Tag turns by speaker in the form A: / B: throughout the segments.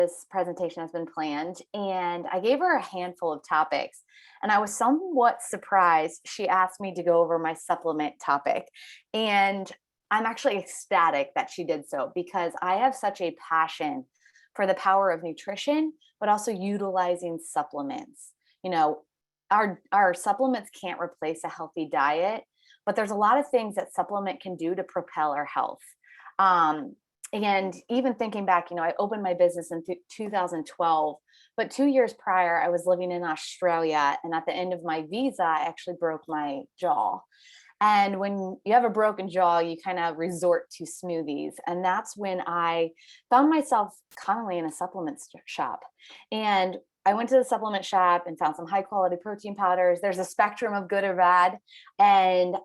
A: this presentation has been planned, and I gave her a handful of topics, and I was somewhat surprised she asked me to go over my supplement topic. And I'm actually ecstatic that she did so because I have such a passion for the power of nutrition, but also utilizing supplements. You know, our supplements can't replace a healthy diet, but there's a lot of things that supplement can do to propel our health. Um, and even thinking back, I opened my business in 2012, but 2 years prior, I was living in Australia. And at the end of my visa, I actually broke my jaw. And when you have a broken jaw, you kind of resort to smoothies. And that's when I found myself constantly in a supplement shop. And I went to the supplement shop and found some high quality protein powders. There's a spectrum of good or bad. And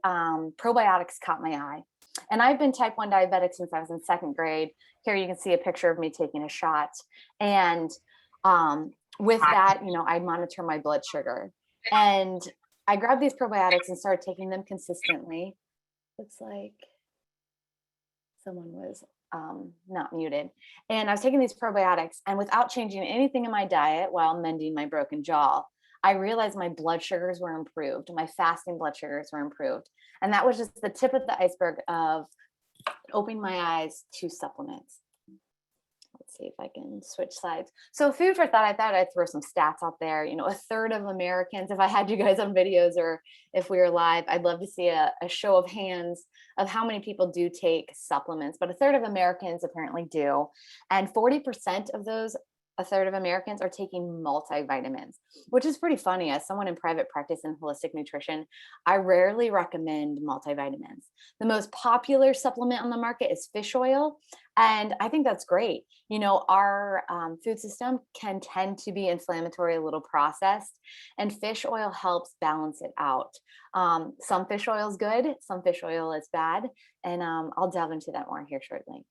A: probiotics caught my eye. And I've been type 1 diabetic since I was in second grade. Here you can see a picture of me taking a shot. And with that, I monitor my blood sugar. And I grabbed these probiotics and started taking them consistently. Looks like someone was not muted. And I was taking these probiotics, and without changing anything in my diet while mending my broken jaw, I realized my blood sugars were improved. My fasting blood sugars were improved. And that was just the tip of the iceberg of opening my eyes to supplements. Let's see if I can switch slides. So food for thought, I thought I'd throw some stats out there. A third of Americans, if I had you guys on videos or if we were live, I'd love to see a show of hands of how many people do take supplements, but a third of Americans apparently do. And 40% of those, a third of Americans are taking multivitamins, which is pretty funny. As someone in private practice in holistic nutrition, I rarely recommend multivitamins. The most popular supplement on the market is fish oil. And I think that's great. Our food system can tend to be inflammatory, a little processed, and fish oil helps balance it out. Some fish oil is good, some fish oil is bad. And I'll delve into that more here shortly.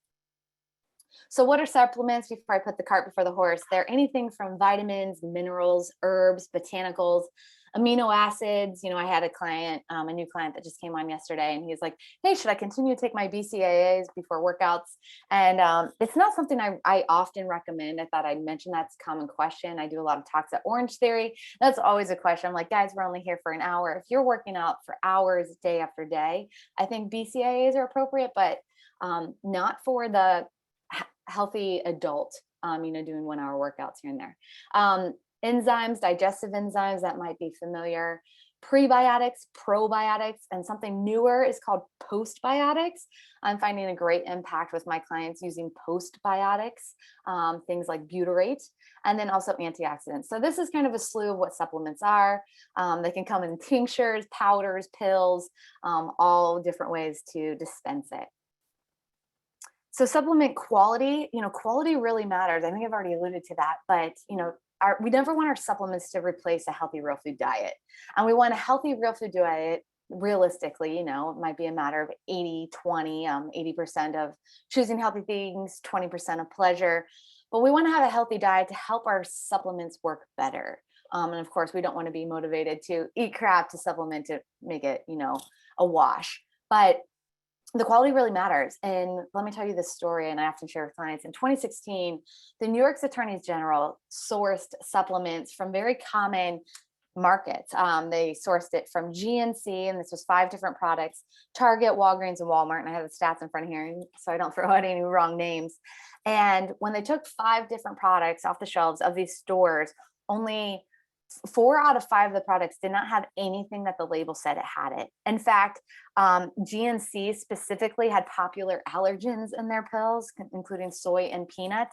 A: So what are supplements? Before I put the cart before the horse, they're anything from vitamins, minerals, herbs, botanicals, amino acids. I had a new client that just came on yesterday, and he was like, hey, should I continue to take my BCAAs before workouts? And it's not something I often recommend. I thought I'd mention that's a common question. I do a lot of talks at Orange Theory. That's always a question. I'm like, guys, we're only here for an hour. If you're working out for hours, day after day, I think BCAAs are appropriate, but not for the healthy adult, doing 1 hour workouts here and there. Enzymes, digestive enzymes, that might be familiar. Prebiotics, probiotics, and something newer is called postbiotics. I'm finding a great impact with my clients using postbiotics, things like butyrate, and then also antioxidants. So this is kind of a slew of what supplements are. They can come in tinctures, powders, pills, all different ways to dispense it. So supplement quality, quality really matters. I think I've already alluded to that, but we never want our supplements to replace a healthy real food diet. And we want a healthy real food diet. Realistically, it might be a matter of 80-20, 80% of choosing healthy things, 20% of pleasure. But we want to have a healthy diet to help our supplements work better. And of course, we don't want to be motivated to eat crap to supplement to make it, a wash. But the quality really matters. And let me tell you this story, and I often share with clients. In 2016, the New York's Attorney General sourced supplements from very common markets. They sourced it from GNC, and this was 5 different products: Target, Walgreens, and Walmart. And I have the stats in front of here, so I don't throw out any wrong names. And when they took 5 different products off the shelves of these stores, only 4 out of 5 of the products did not have anything that the label said it had it. In fact, GNC specifically had popular allergens in their pills, including soy and peanut.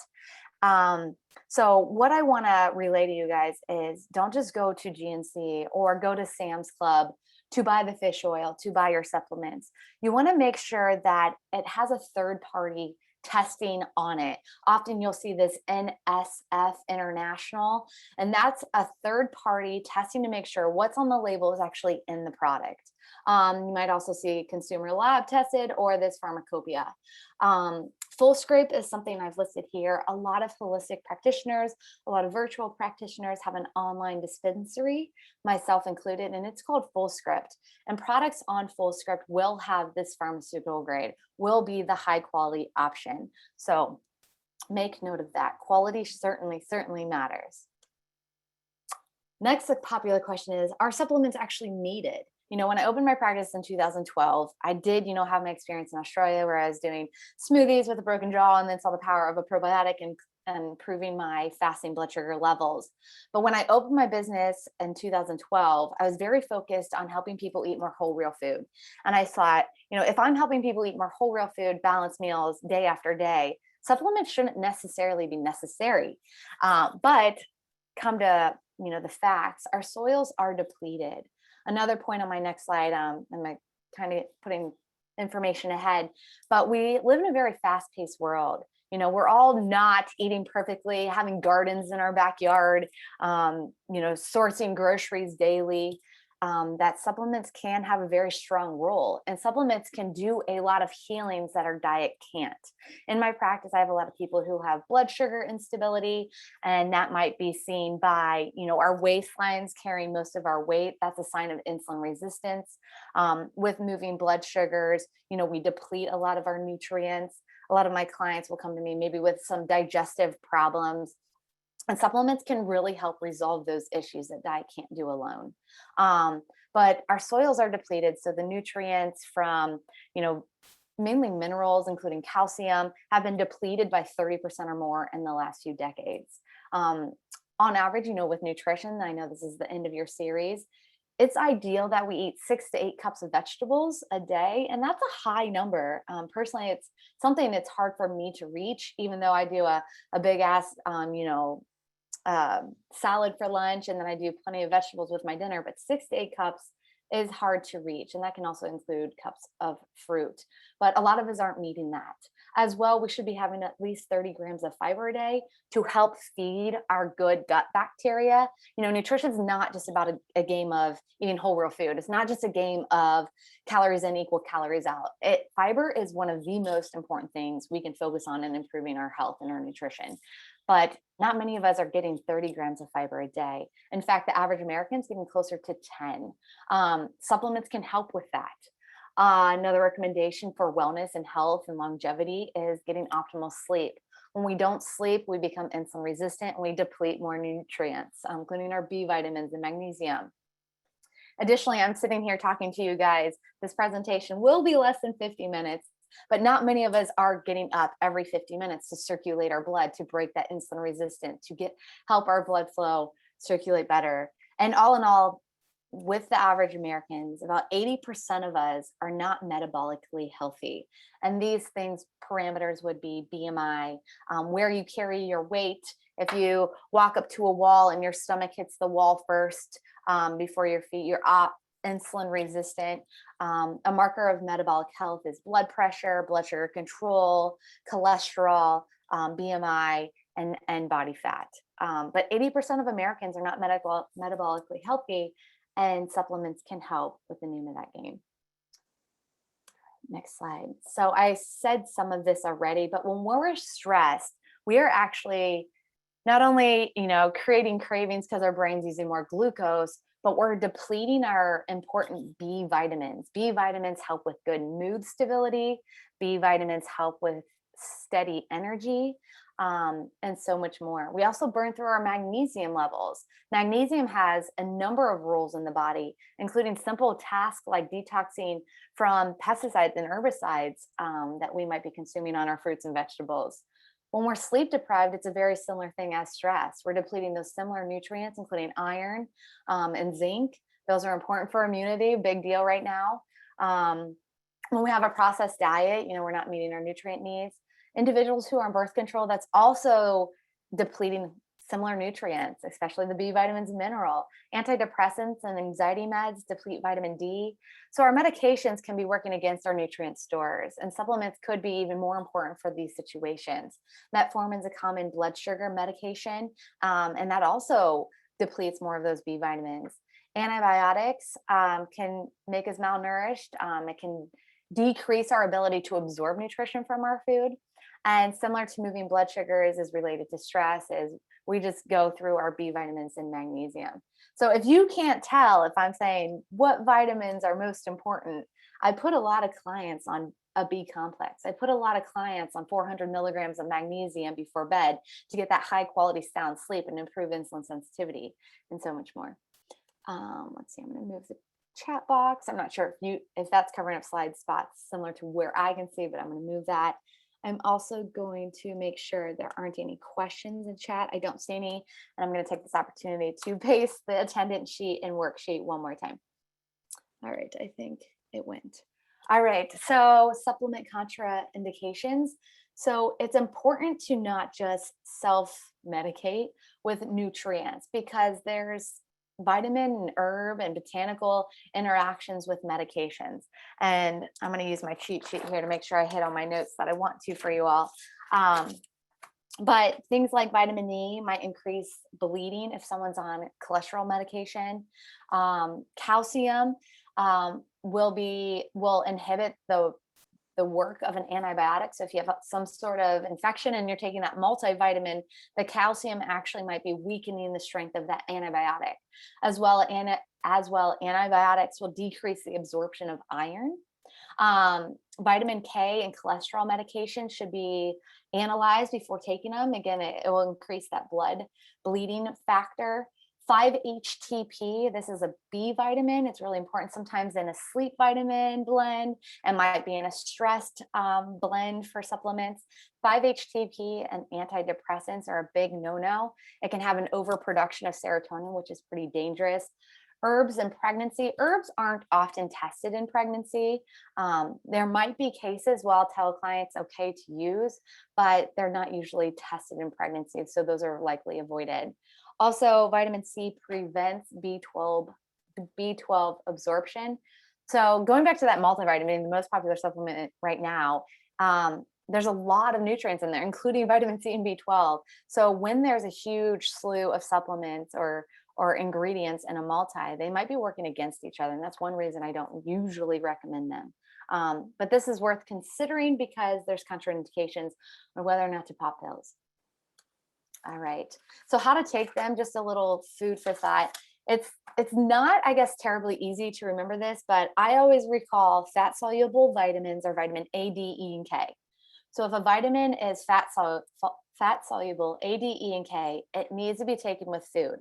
A: So what I want to relay to you guys is don't just go to GNC or go to Sam's Club to buy the fish oil, to buy your supplements. You want to make sure that it has a third party testing on it. Often you'll see this NSF International, and that's a third party testing to make sure what's on the label is actually in the product. You might also see consumer lab tested or this pharmacopoeia. Fullscript is something I've listed here. A lot of holistic practitioners, a lot of virtual practitioners have an online dispensary, myself included, and it's called Fullscript. And products on Fullscript will have this pharmaceutical grade, will be the high quality option. So Make note of that. Quality certainly matters. Next, a popular question is, are supplements actually needed? When I opened my practice in 2012, I did, have my experience in Australia where I was doing smoothies with a broken jaw and then saw the power of a probiotic and improving my fasting blood sugar levels. But when I opened my business in 2012, I was very focused on helping people eat more whole, real food. And I thought, if I'm helping people eat more whole, real food, balanced meals day after day, supplements shouldn't necessarily be necessary. But come to the facts, our soils are depleted. Another point on my next slide, I'm kind of putting information ahead, but we live in a very fast-paced world. We're all not eating perfectly, having gardens in our backyard, sourcing groceries daily. That supplements can have a very strong role, and supplements can do a lot of healings that our diet can't. In my practice, I have a lot of people who have blood sugar instability, and that might be seen by, our waistlines carrying most of our weight. That's a sign of insulin resistance. With moving blood sugars, we deplete a lot of our nutrients. A lot of my clients will come to me maybe with some digestive problems, and supplements can really help resolve those issues that diet can't do alone. But our soils are depleted. So the nutrients from, mainly minerals, including calcium, have been depleted by 30% or more in the last few decades. On average, with nutrition, I know this is the end of your series, it's ideal that we eat 6 to 8 cups of vegetables a day. And that's a high number. Personally, it's something that's hard for me to reach, even though I do a big ass, salad for lunch, and then I do plenty of vegetables with my dinner, but 6 to 8 cups is hard to reach. And that can also include cups of fruit, but a lot of us aren't meeting that. As well, we should be having at least 30 grams of fiber a day to help feed our good gut bacteria. Nutrition is not just about a game of eating whole, real food. It's not just a game of calories in equal calories out. Fiber is one of the most important things we can focus on in improving our health and our nutrition. But not many of us are getting 30 grams of fiber a day. In fact, the average American is getting closer to 10. Supplements can help with that. Another recommendation for wellness and health and longevity is getting optimal sleep. When we don't sleep, we become insulin resistant and we deplete more nutrients, including our B vitamins and magnesium. Additionally, I'm sitting here talking to you guys. This presentation will be less than 50 minutes. But not many of us are getting up every 50 minutes to circulate our blood, to break that insulin resistance, to help our blood flow circulate better. And all in all, with the average Americans, about 80% of us are not metabolically healthy. And these things, parameters would be BMI, where you carry your weight. If you walk up to a wall and your stomach hits the wall first before your feet, you're insulin resistant. A marker of metabolic health is blood pressure, blood sugar control, cholesterol, BMI, and body fat. But 80% of Americans are not metabolically healthy, and supplements can help with the name of that game. Next slide. So I said some of this already, but when we're stressed, we are actually not only, creating cravings because our brain's using more glucose, but we're depleting our important B vitamins. B vitamins help with good mood stability. B vitamins help with steady energy, and so much more. We also burn through our magnesium levels. Magnesium has a number of roles in the body, including simple tasks like detoxing from pesticides and herbicides that we might be consuming on our fruits and vegetables. When we're sleep deprived, it's a very similar thing as stress. We're depleting those similar nutrients, including iron and zinc. Those are important for immunity, big deal right now. When we have a processed diet, we're not meeting our nutrient needs. Individuals who are on birth control, that's also depleting similar nutrients, especially the B vitamins and mineral. Antidepressants and anxiety meds deplete vitamin D. So our medications can be working against our nutrient stores, and supplements could be even more important for these situations. Metformin is a common blood sugar medication, and that also depletes more of those B vitamins. Antibiotics can make us malnourished. It can decrease our ability to absorb nutrition from our food. And similar to moving blood sugars is related to stress, is we just go through our B vitamins and magnesium. So if you can't tell if I'm saying what vitamins are most important, I put a lot of clients on a B complex. I put a lot of clients on 400 milligrams of magnesium before bed to get that high quality sound sleep and improve insulin sensitivity and so much more. Let's see, I'm going to move the chat box. I'm not sure if that's covering up slide spots similar to where I can see, but I'm going to move that. I'm also going to make sure there aren't any questions in chat. I don't see any, and I'm going to take this opportunity to paste the attendance sheet and worksheet one more time. All right, I think it went. All right, so supplement contraindications. So it's important to not just self-medicate with nutrients because there's vitamin and herb and botanical interactions with medications. And I'm going to use my cheat sheet here to make sure I hit all my notes that I want to for you all. But things like vitamin E might increase bleeding if someone's on cholesterol medication. Calcium will inhibit the work of an antibiotic. So if you have some sort of infection and you're taking that multivitamin, the calcium actually might be weakening the strength of that antibiotic. As well, antibiotics will decrease the absorption of iron. Vitamin K and cholesterol medication should be analyzed before taking them. Again, it will increase that blood bleeding factor. 5-HTP, this is a B vitamin. It's really important sometimes in a sleep vitamin blend and might be in a stressed blend for supplements. 5-HTP and antidepressants are a big no-no. It can have an overproduction of serotonin, which is pretty dangerous. Herbs in pregnancy. Herbs aren't often tested in pregnancy. There might be cases where I'll tell clients okay to use, but they're not usually tested in pregnancy. So those are likely avoided. Also, vitamin C prevents B12 absorption. So going back to that multivitamin, the most popular supplement right now, there's a lot of nutrients in there, including vitamin C and B12. So when there's a huge slew of supplements or ingredients in a multi, they might be working against each other. And that's one reason I don't usually recommend them. But this is worth considering because there's contraindications on whether or not to pop pills. All right. So how to take them, just a little food for thought. It's not, I guess, terribly easy to remember this, but I always recall fat soluble vitamins are vitamin A, D, E, and K. So if a vitamin is fat soluble, A, D, E, and K, it needs to be taken with food.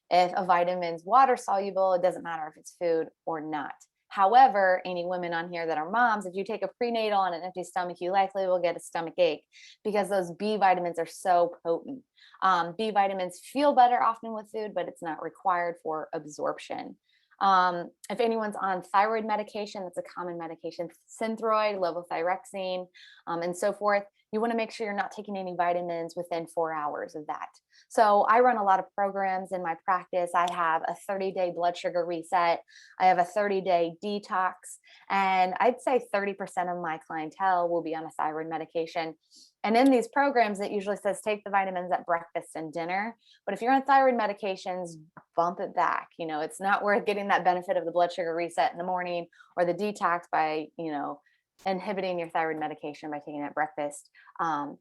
A: If a vitamin's water soluble, it doesn't matter if it's food or not. However, any women on here that are moms, if you take a prenatal on an empty stomach, you likely will get a stomach ache because those B vitamins are so potent. B vitamins feel better often with food, but it's not required for absorption. If anyone's on thyroid medication, that's a common medication, Synthroid, levothyroxine, and so forth, you want to make sure you're not taking any vitamins within 4 hours of that. So I run a lot of programs in my practice. I have a 30-day blood sugar reset. I have a 30-day detox. And I'd say 30% of my clientele will be on a thyroid medication. And in these programs, it usually says take the vitamins at breakfast and dinner. But if you're on thyroid medications, bump it back. You know, it's not worth getting that benefit of the blood sugar reset in the morning or the detox by, inhibiting your thyroid medication by taking it at breakfast.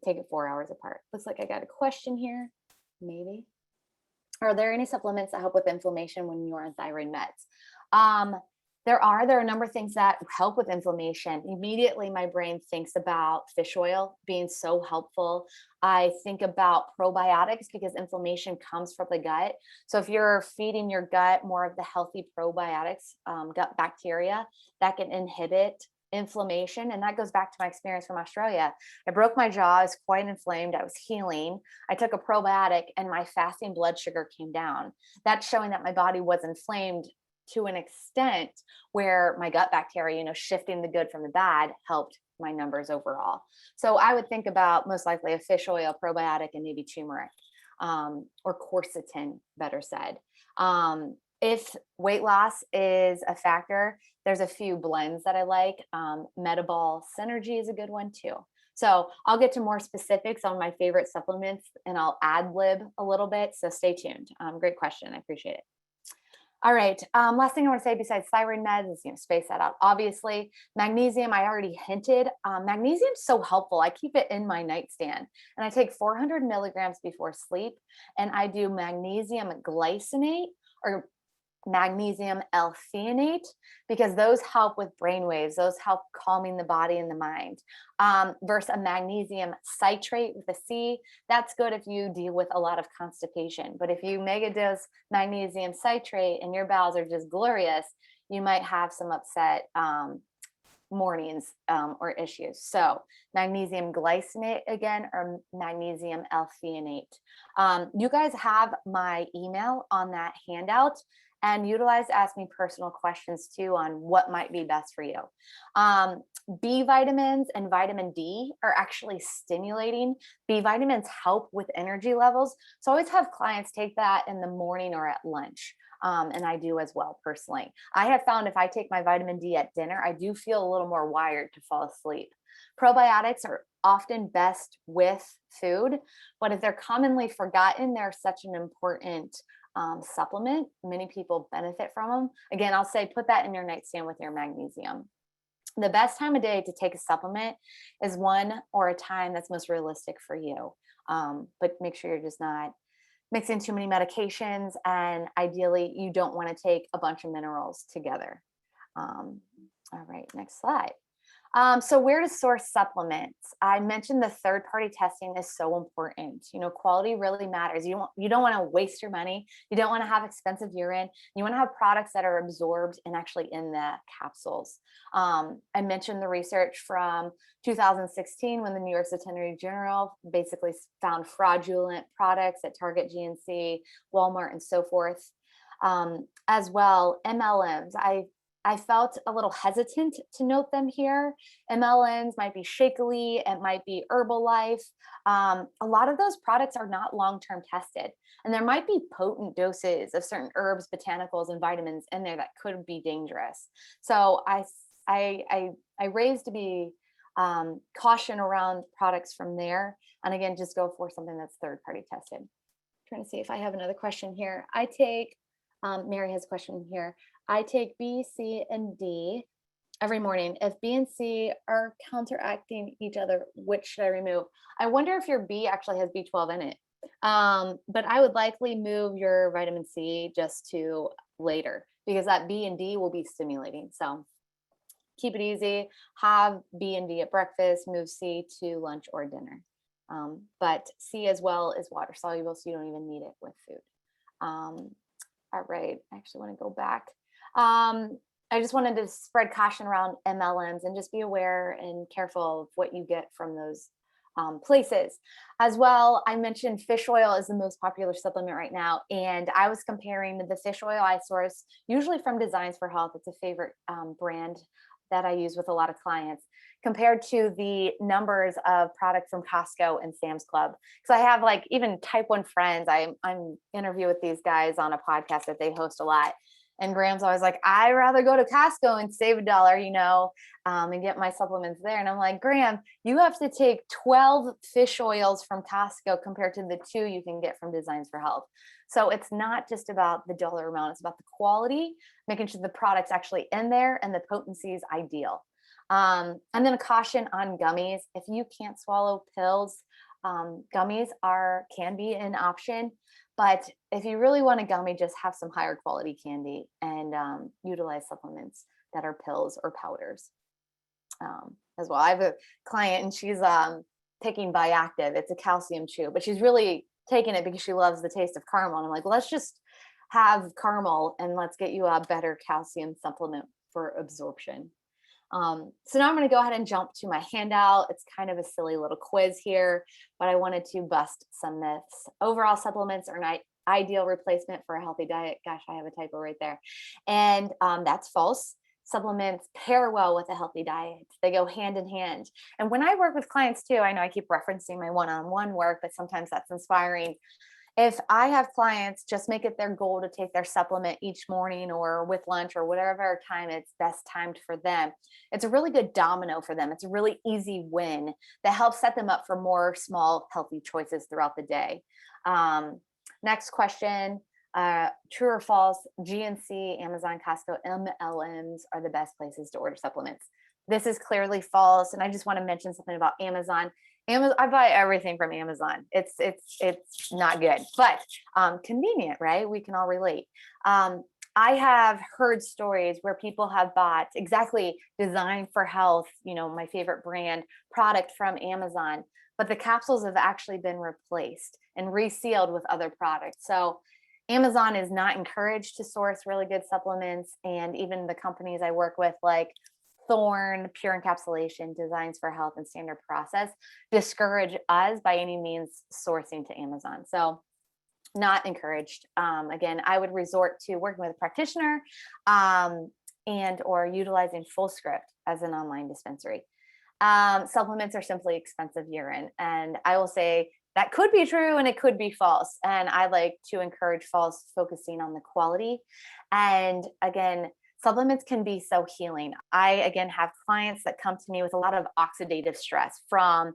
A: Take it 4 hours apart. Looks like I got a question here. Maybe. Are there any supplements that help with inflammation when you're on thyroid meds? There are a number of things that help with inflammation. Immediately, my brain thinks about fish oil being so helpful. I think about probiotics because inflammation comes from the gut. So if you're feeding your gut more of the healthy probiotics, gut bacteria, that can inhibit inflammation. And that goes back to my experience from Australia. I broke my jaw. I was quite inflamed. I was healing. I took a probiotic and my fasting blood sugar came down. That's showing that my body was inflamed to an extent where my gut bacteria, shifting the good from the bad helped my numbers overall. So I would think about most likely a fish oil probiotic and maybe turmeric, or quercetin, better said. If weight loss is a factor, there's a few blends that I like. Metabol Synergy is a good one too. So I'll get to more specifics on my favorite supplements and I'll ad lib a little bit. So stay tuned. Great question. I appreciate it. All right. Last thing I want to say besides thyroid meds is, space that out. Obviously, magnesium, I already hinted. Magnesium is so helpful. I keep it in my nightstand and I take 400 milligrams before sleep and I do magnesium glycinate or magnesium L-threonate, because those help with brain waves. Those help calming the body and the mind. Versus a magnesium citrate with a C, that's good if you deal with a lot of constipation. But if you mega dose magnesium citrate and your bowels are just glorious, you might have some upset mornings or issues. So magnesium glycinate again, or magnesium L-threonate. You guys have my email on that handout, and utilize Ask Me Personal questions too on what might be best for you. B vitamins and vitamin D are actually stimulating. B vitamins help with energy levels. So I always have clients take that in the morning or at lunch. And I do as well personally. I have found if I take my vitamin D at dinner, I do feel a little more wired to fall asleep. Probiotics are often best with food, but if they're commonly forgotten, they're such an important supplement. Many people benefit from them. Again, I'll say put that in your nightstand with your magnesium. The best time of day to take a supplement is one or a time that's most realistic for you. But make sure you're just not mixing too many medications, and ideally you don't want to take a bunch of minerals together. All right, next slide. So where to source supplements? I mentioned the third-party testing is so important. You know, quality really matters. You don't want to waste your money. You don't want to have expensive urine. You want to have products that are absorbed and actually in the capsules. I mentioned the research from 2016 when the New York Attorney General basically found fraudulent products at Target, GNC, Walmart, and so forth. As well, MLMs. I felt a little hesitant to note them here. MLMs might be Shakily, it might be Herbalife. A lot of those products are not long-term tested, and there might be potent doses of certain herbs, botanicals, and vitamins in there that could be dangerous. So I raised to be caution around products from there. And again, just go for something that's third-party tested. Trying to see if I have another question here. I take, Mary has a question here. I take B, C, and D every morning. If B and C are counteracting each other, which should I remove? I wonder if your B actually has B12 in it. But I would likely move your vitamin C just to later, because that B and D will be stimulating. So keep it easy. Have B and D at breakfast, move C to lunch or dinner. But C as well is water soluble, so you don't even need it with food. All right, I actually want to go back. I just wanted to spread caution around MLMs and just be aware and careful of what you get from those places. As well, I mentioned fish oil is the most popular supplement right now, and I was comparing the fish oil I source usually from Designs for Health. It's a favorite brand that I use with a lot of clients, compared to the numbers of products from Costco and Sam's Club. Because I have like even type 1 friends. I'm interview with these guys on a podcast that they host a lot. And Graham's always like, I'd rather go to Costco and save $1, you know, and get my supplements there. And I'm like, Graham, you have to take 12 fish oils from Costco compared to the 2 you can get from Designs for Health. So it's not just about the dollar amount, it's about the quality, making sure the product's actually in there and the potency is ideal. And then a caution on gummies. If you can't swallow pills, gummies can be an option. But if you really want a gummy, just have some higher quality candy and utilize supplements that are pills or powders as well. I have a client and she's taking Biactive. It's a calcium chew, but she's really taking it because she loves the taste of caramel. And I'm like, let's just have caramel and let's get you a better calcium supplement for absorption. So now I'm going to go ahead and jump to my handout. It's kind of a silly little quiz here, but I wanted to bust some myths. Overall supplements are an ideal replacement for a healthy diet. Gosh, I have a typo right there. And that's false. Supplements pair well with a healthy diet. They go hand in hand. And when I work with clients too, I know I keep referencing my one-on-one work, but sometimes that's inspiring. If I have clients just make it their goal to take their supplement each morning or with lunch or whatever time it's best timed for them, it's a really good domino for them. It's a really easy win that helps set them up for more small, healthy choices throughout the day. Next question, true or false, GNC, Amazon, Costco, MLMs are the best places to order supplements. This is clearly false. And I just want to mention something about Amazon. I buy everything from Amazon. It's not good, but convenient, right? We can all relate. I have heard stories where people have bought exactly Designed for Health, my favorite brand product from Amazon, but the capsules have actually been replaced and resealed with other products. So Amazon is not encouraged to source really good supplements. And even the companies I work with, like Thorne, Pure Encapsulation, Designs for Health, and Standard Process, discourage us by any means sourcing to Amazon. So not encouraged. Again, I would resort to working with a practitioner and or utilizing Fullscript as an online dispensary. Supplements are simply expensive urine. And I will say that could be true and it could be false. And I like to encourage false, focusing on the quality. And again, supplements can be so healing. I, again, have clients that come to me with a lot of oxidative stress from,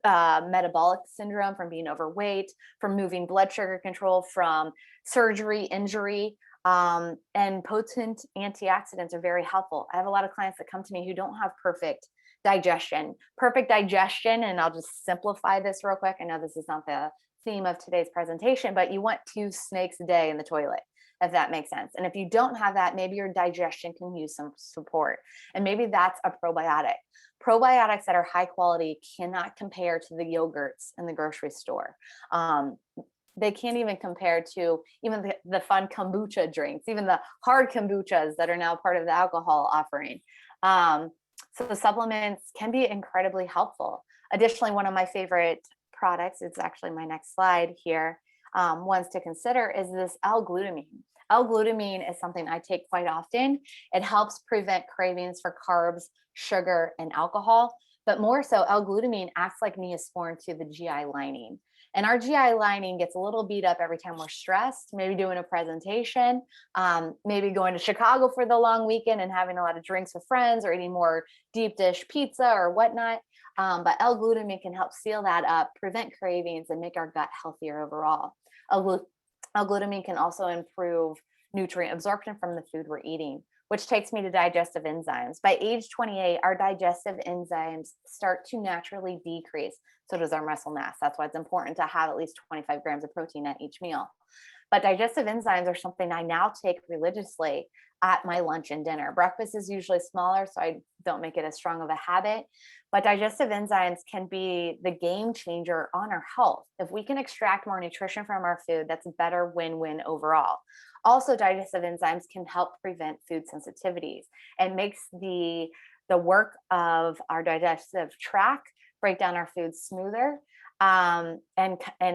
A: metabolic syndrome, from being overweight, from moving blood sugar control, from surgery, injury. And potent antioxidants are very helpful. I have a lot of clients that come to me who don't have perfect digestion. And I'll just simplify this real quick. I know this is not the theme of today's presentation, but you want 2 snakes a day in the toilet, if that makes sense. And if you don't have that, maybe your digestion can use some support. And maybe that's a probiotic. Probiotics that are high quality cannot compare to the yogurts in the grocery store. They can't even compare to even the fun kombucha drinks, even the hard kombuchas that are now part of the alcohol offering. So the supplements can be incredibly helpful. Additionally, one of my favorite products, it's actually my next slide here, ones to consider is this L-Glutamine. L-Glutamine is something I take quite often. It helps prevent cravings for carbs, sugar, and alcohol. But more so, L-Glutamine acts like Neosporin to the GI lining. And our GI lining gets a little beat up every time we're stressed, maybe doing a presentation, maybe going to Chicago for the long weekend and having a lot of drinks with friends or eating more deep dish pizza or whatnot. But L-Glutamine can help seal that up, prevent cravings, and make our gut healthier overall. L-Glutamine can also improve nutrient absorption from the food we're eating, which takes me to digestive enzymes. By age 28, our digestive enzymes start to naturally decrease. So does our muscle mass. That's why it's important to have at least 25 grams of protein at each meal. But digestive enzymes are something I now take religiously at my lunch and dinner. Breakfast is usually smaller, so I don't make it as strong of a habit. But digestive enzymes can be the game changer on our health. If we can extract more nutrition from our food, that's a better win-win overall. Also, digestive enzymes can help prevent food sensitivities and makes the work of our digestive tract break down our food smoother and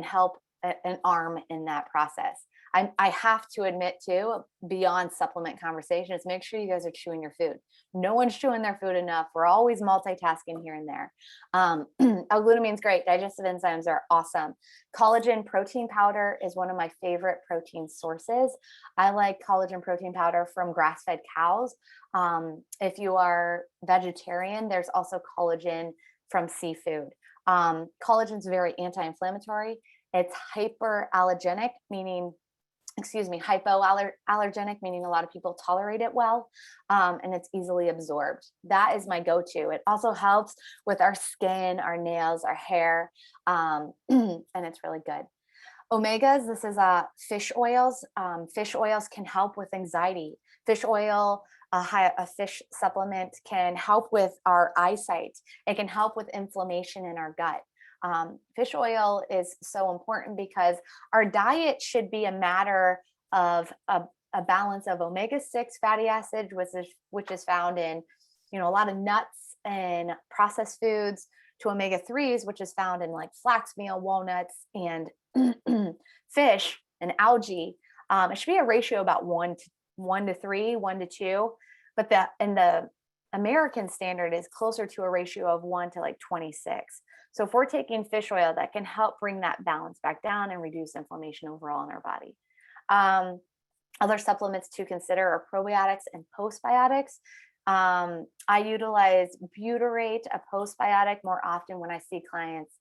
A: help an arm in that process. I have to admit too, beyond supplement conversations, make sure you guys are chewing your food. No one's chewing their food enough. We're always multitasking here and there. L-Glutamine is great. Digestive enzymes are awesome. Collagen protein powder is one of my favorite protein sources. I like collagen protein powder from grass-fed cows. If you are vegetarian, there's also collagen from seafood. Collagen is very anti-inflammatory. It's hypoallergenic, meaning a lot of people tolerate it well, and it's easily absorbed. That is my go-to. It also helps with our skin, our nails, our hair, and it's really good. Omegas, this is fish oils. Fish oils can help with anxiety. Fish oil, a fish supplement, can help with our eyesight. It can help with inflammation in our gut. Fish oil is so important because our diet should be a matter of a balance of omega-6 fatty acid, which is found in a lot of nuts and processed foods, to omega-3s, which is found in like flax meal, walnuts, and fish and algae. It should be a ratio about 1 to 3, 1 to 2, but the American standard is closer to a ratio of 1 to like 26. So if we're taking fish oil, that can help bring that balance back down and reduce inflammation overall in our body. Other supplements to consider are probiotics and postbiotics. I utilize butyrate, a postbiotic, more often when I see clients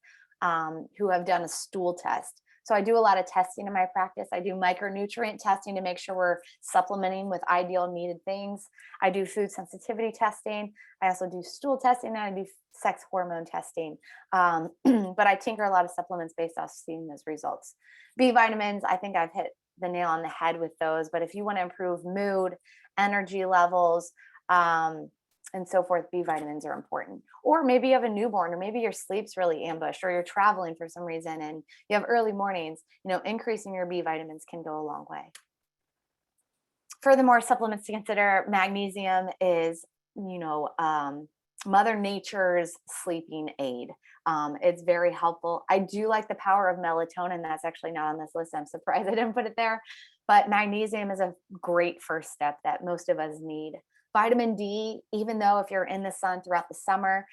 A: who have done a stool test. So I do a lot of testing in my practice. I do micronutrient testing to make sure we're supplementing with ideal needed things. I do food sensitivity testing. I also do stool testing, and I do sex hormone testing. But I tinker a lot of supplements based off seeing those results. B vitamins, I think I've hit the nail on the head with those. But if you want to improve mood, energy levels, and so forth, B vitamins are important. Or maybe you have a newborn, or maybe your sleep's really ambushed, or you're traveling for some reason and you have early mornings, increasing your B vitamins can go a long way. Furthermore, supplements to consider: magnesium is, Mother Nature's sleeping aid. It's very helpful. I do like the power of melatonin. That's actually not on this list. I'm surprised I didn't put it there. But magnesium is a great first step that most of us need. Vitamin D, even though if you're in the sun throughout the summer,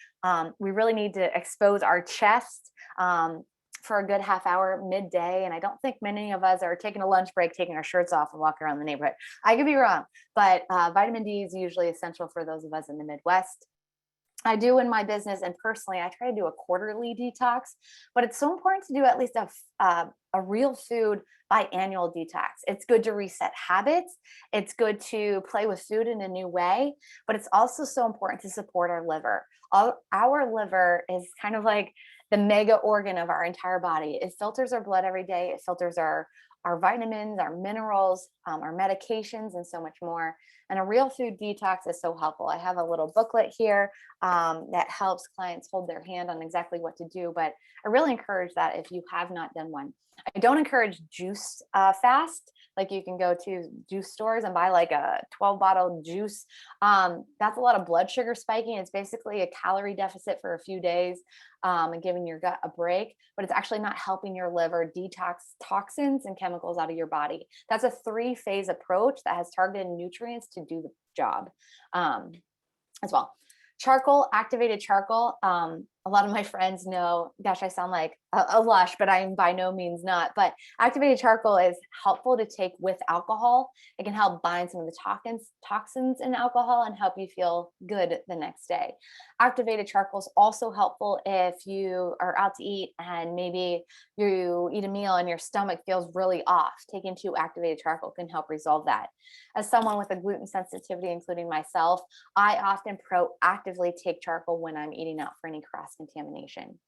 A: we really need to expose our chest for a good half hour midday. And I don't think many of us are taking a lunch break, taking our shirts off and walking around the neighborhood. I could be wrong, but vitamin D is usually essential for those of us in the Midwest. I do in my business, and personally, I try to do a quarterly detox, but it's so important to do at least a real food biannual detox. It's good to reset habits. It's good to play with food in a new way, but it's also so important to support our liver. Our liver is kind of like the mega organ of our entire body. It filters our blood every day. It filters our vitamins, our minerals, our medications, and so much more. And a real food detox is so helpful. I have a little booklet here that helps clients hold their hand on exactly what to do, but I really encourage that if you have not done one. I don't encourage juice fast. Like you can go to juice stores and buy like a 12-bottle juice. That's a lot of blood sugar spiking. It's basically a calorie deficit for a few days and giving your gut a break, but it's actually not helping your liver detox toxins and chemicals out of your body. That's a 3-phase approach that has targeted nutrients to do the job as well. Charcoal, activated charcoal. A lot of my friends know, gosh, I sound like a lush, but I'm by no means not. But activated charcoal is helpful to take with alcohol. It can help bind some of the toxins in alcohol and help you feel good the next day. Activated charcoal is also helpful if you are out to eat and maybe you eat a meal and your stomach feels really off. Taking 2 activated charcoal can help resolve that. As someone with a gluten sensitivity, including myself, I often proactively take charcoal when I'm eating out for any cross-contamination.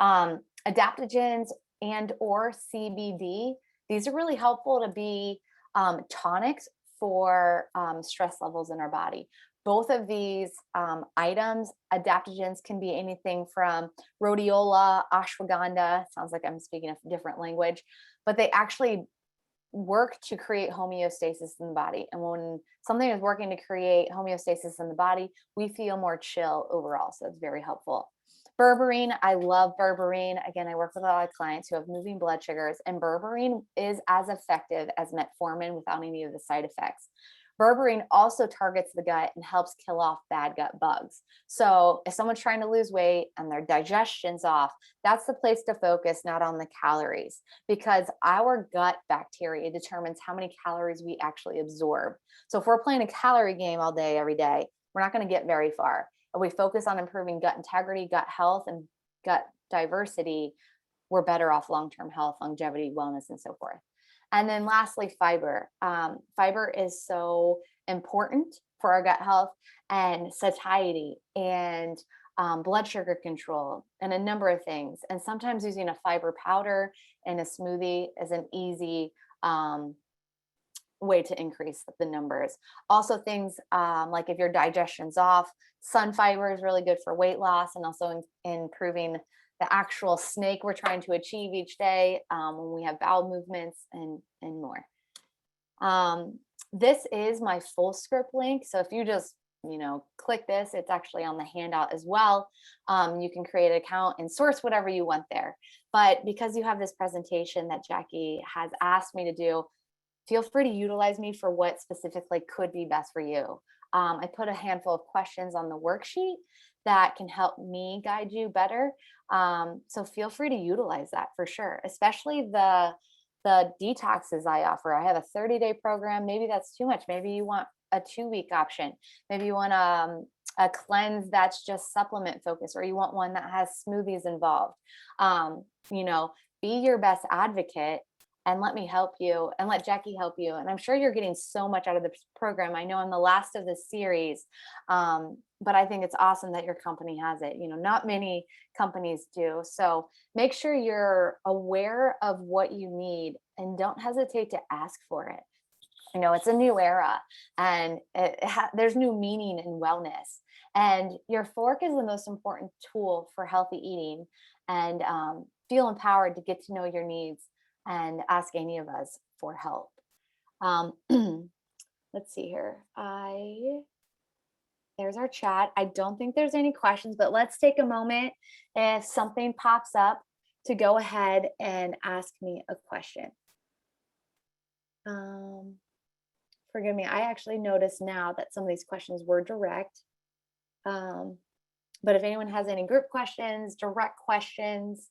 A: Adaptogens and or CBD, these are really helpful to be tonics for stress levels in our body. Both of these items, adaptogens, can be anything from rhodiola, ashwagandha, sounds like I'm speaking a different language, but they actually work to create homeostasis in the body. And when something is working to create homeostasis in the body, we feel more chill overall. So it's very helpful. Berberine, I love berberine. Again, I work with a lot of clients who have moving blood sugars, and berberine is as effective as metformin without any of the side effects. Berberine also targets the gut and helps kill off bad gut bugs. So if someone's trying to lose weight and their digestion's off, that's the place to focus, not on the calories, because our gut bacteria determines how many calories we actually absorb. So if we're playing a calorie game all day, every day, we're not going to get very far. If we focus on improving gut integrity, gut health, and gut diversity, we're better off long-term health, longevity, wellness, and so forth. And then lastly, fiber. Fiber is so important for our gut health and satiety and blood sugar control and a number of things. And sometimes using a fiber powder in a smoothie is an easy way to increase the numbers. Also things like if your digestion's off, sun fiber is really good for weight loss and also improving the actual snake we're trying to achieve each day when we have bowel movements and more. This is my Fullscript link. So if you just, click this, it's actually on the handout as well. You can create an account and source whatever you want there. But because you have this presentation that Jackie has asked me to do, feel free to utilize me for what specifically could be best for you. I put a handful of questions on the worksheet that can help me guide you better. So feel free to utilize that for sure, especially the detoxes I offer. I have a 30-day program. Maybe that's too much. Maybe you want a 2-week option. Maybe you want a cleanse that's just supplement focused, or you want one that has smoothies involved. Be your best advocate and let me help you and let Jackie help you. And I'm sure you're getting so much out of the program. I know I'm the last of this series, but I think it's awesome that your company has it. You know, not many companies do. So make sure you're aware of what you need and don't hesitate to ask for it. You know, it's a new era, and there's new meaning in wellness. And your fork is the most important tool for healthy eating. And feel empowered to get to know your needs and ask any of us for help. Um, let's see here. There's our chat. I don't think there's any questions, but let's take a moment if something pops up to go ahead and ask me a question. Forgive me, I actually noticed now that some of these questions were direct. But if anyone has any group questions, direct questions,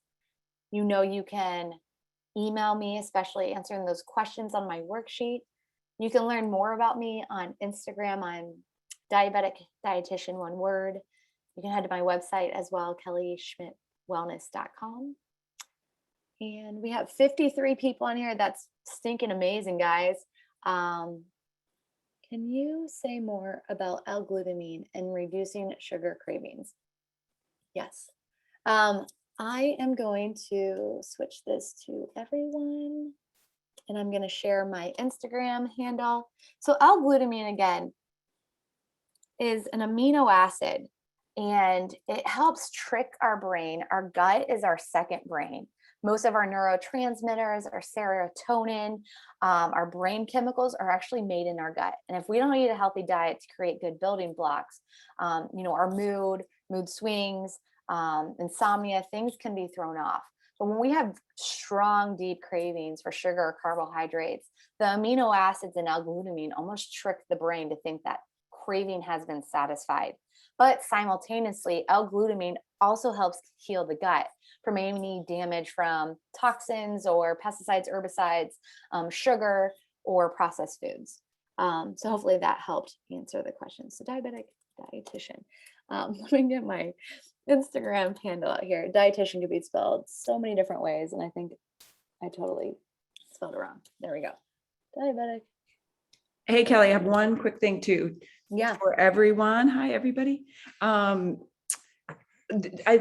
A: you know, you can email me, especially answering those questions on my worksheet. You can learn more about me on Instagram. I'm diabetic dietitian, one word. You can head to my website as well, kellyschmidtwellness.com. And we have 53 people on here. That's stinking amazing, guys. Can you say more about L-Glutamine and reducing sugar cravings? Yes. I am going to switch this to everyone, and I'm going to share my Instagram handle. So L-Glutamine, again, is an amino acid, and it helps trick our brain. Our gut is our second brain. Most of our neurotransmitters, our serotonin, our brain chemicals are actually made in our gut. And if we don't eat a healthy diet to create good building blocks, you know, our mood swings, insomnia, things can be thrown off. But when we have strong, deep cravings for sugar or carbohydrates, the amino acids in L-Glutamine almost trick the brain to think that craving has been satisfied. But simultaneously, L-Glutamine also helps heal the gut from any damage from toxins or pesticides, herbicides, sugar, or processed foods. So hopefully that helped answer the question. So diabetic dietitian. Let me get my Instagram handle out here. Dietitian could be spelled so many different ways, and I think I totally spelled it wrong. There we go. Diabetic.
B: Hey, Kelly, I have one quick thing too.
A: Yeah.
B: For everyone. Hi, everybody.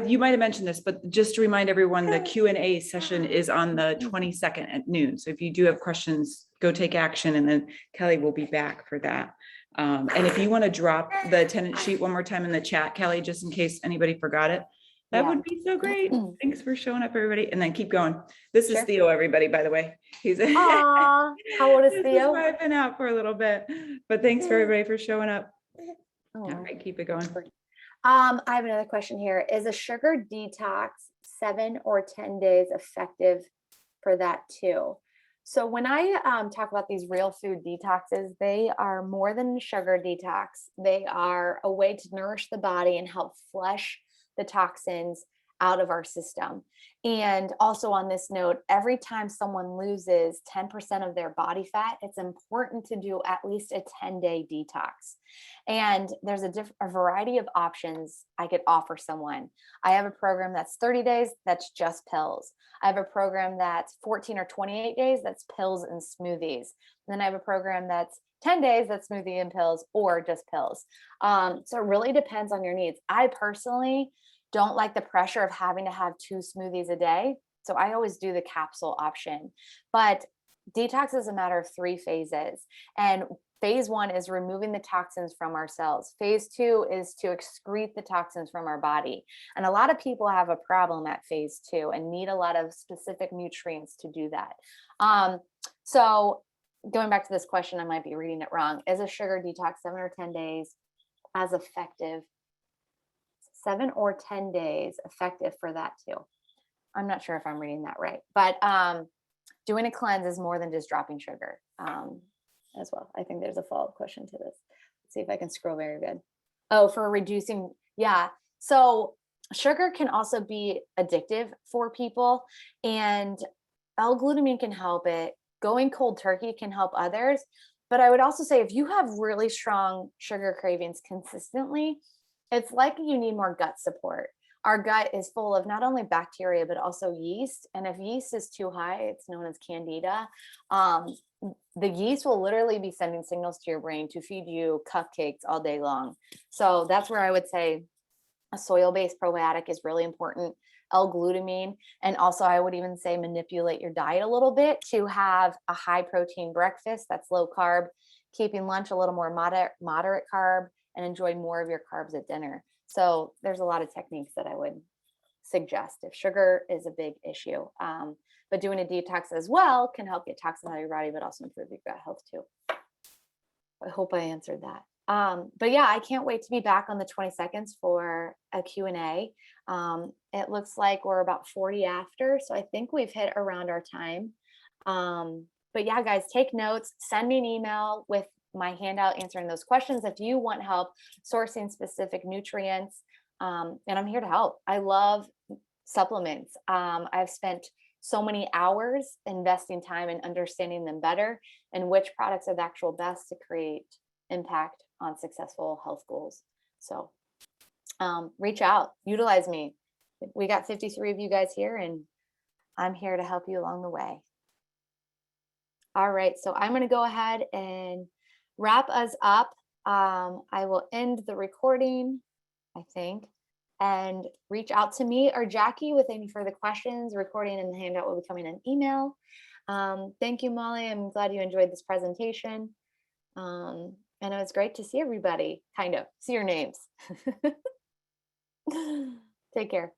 B: You might have mentioned this, but just to remind everyone, the Q&A session is on the 22nd at noon. So if you do have questions, go take action, and then Kelly will be back for that. And if you want to drop the attendance sheet one more time in the chat, Kelly, just in case anybody forgot it, that would be so great. Thanks for showing up, everybody. And then keep going. This is Theo, everybody, by the way. He's
A: Aww, how old is Theo?
B: This is why I've been out for a little bit, but thanks for everybody for showing up. All right, keep it going.
A: I have another question here. Is a sugar detox 7 or 10 days effective for that too? So when I talk about these real food detoxes, they are more than a sugar detox. They are a way to nourish the body and help flush the toxins out of our system. And also on this note, every time someone loses 10% of their body fat, it's important to do at least a 10-day detox. And there's a variety of options I could offer someone. I have a program that's 30 days, that's just pills. I have a program that's 14 or 28 days, that's pills and smoothies. And then I have a program that's 10 days, that's smoothie and pills, or just pills. So it really depends on your needs. I personally don't like the pressure of having to have 2 smoothies a day. So I always do the capsule option. But detox is a matter of 3 phases. And phase 1 is removing the toxins from our cells. Phase 2 is to excrete the toxins from our body. And a lot of people have a problem at phase 2 and need a lot of specific nutrients to do that. So going back to this question, I might be reading it wrong. Is a sugar detox 7 or 10 days as effective? 7 or 10 days effective for that too. I'm not sure if I'm reading that right, but doing a cleanse is more than just dropping sugar as well. I think there's a follow-up question to this. Let's see if I can scroll very good. Oh, for reducing. Yeah. So sugar can also be addictive for people, and L-Glutamine can help it. Going cold turkey can help others. But I would also say if you have really strong sugar cravings consistently, it's like you need more gut support. our gut is full of not only bacteria, but also yeast. And if yeast is too high, it's known as candida. The yeast will literally be sending signals to your brain to feed you cupcakes all day long. So that's where I would say a soil-based probiotic is really important. L-Glutamine. And also I would even say manipulate your diet a little bit to have a high protein breakfast that's low carb, keeping lunch a little more moderate carb, and enjoy more of your carbs at dinner. So there's a lot of techniques that I would suggest if sugar is a big issue. But doing a detox as well can help get toxins out of your body, but also improve your gut health too. I hope I answered that. But yeah, I can't wait to be back on the 22nd for a Q&A. It looks like we're about 40 after, so I think we've hit around our time. But yeah, guys, take notes, send me an email with my handout answering those questions if you want help sourcing specific nutrients. And I'm here to help. I love supplements. I've spent so many hours investing time in understanding them better and which products are the actual best to create impact on successful health goals. So reach out, utilize me. We got 53 of you guys here, and I'm here to help you along the way. All right, so I'm going to go ahead and wrap us up. I will end the recording, I think, and reach out to me or Jackie with any further questions. Recording and the handout will be coming in email. Thank you, Molly. I'm glad you enjoyed this presentation. And it was great to see everybody, kind of, see your names. Take care.